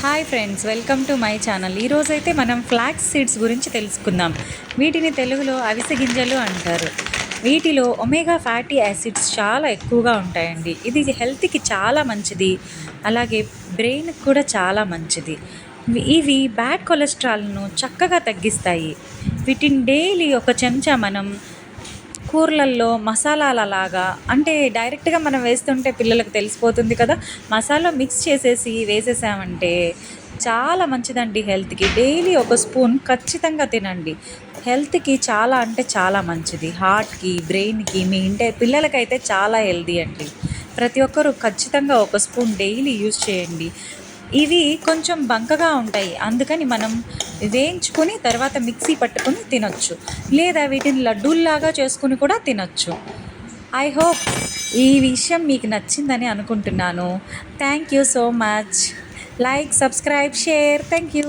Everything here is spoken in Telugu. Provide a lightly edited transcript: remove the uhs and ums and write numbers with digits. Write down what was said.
Hi friends, welcome to my channel. ఈరోజైతే మనం ఫ్లాక్స్ సీడ్స్ గురించి తెలుసుకుందాం. వీటిని తెలుగులో అవిసె గింజలు అంటారు. వీటిలో ఒమేగా ఫ్యాటీ యాసిడ్స్ చాలా ఎక్కువగా ఉంటాయండి. ఇది హెల్త్కి చాలా మంచిది, అలాగే బ్రెయిన్కి కూడా చాలా మంచిది. ఇవి బ్యాడ్ కొలెస్ట్రాల్ను చక్కగా తగ్గిస్తాయి. వీటిని డైలీ ఒక చెంచా మనం కూరలల్లో మసాలాలలాగా, అంటే డైరెక్ట్గా మనం వేస్తుంటే పిల్లలకు తెలిసిపోతుంది కదా, మసాలా మిక్స్ చేసేసి వేసేసామంటే చాలా మంచిదండి హెల్త్కి. డైలీ ఒక స్పూన్ ఖచ్చితంగా తినండి. హెల్త్కి చాలా అంటే చాలా మంచిది. హార్ట్కి, బ్రెయిన్కి, మీ ఇంటే పిల్లలకైతే చాలా హెల్దీ అండి. ప్రతి ఒక్కరూ ఖచ్చితంగా ఒక స్పూన్ డైలీ యూజ్ చేయండి. ఇవి కొంచెం బంకగా ఉంటాయి, అందుకని మనం వేయించుకొని తర్వాత మిక్సీ పట్టుకొని తినొచ్చు, లేదా వీటిని లడ్డూల్లాగా చేసుకుని కూడా తినొచ్చు. ఐ హోప్ ఈ విషయం మీకు నచ్చిందని అనుకుంటున్నాను. Thank you so much. Like, subscribe, share. Thank you.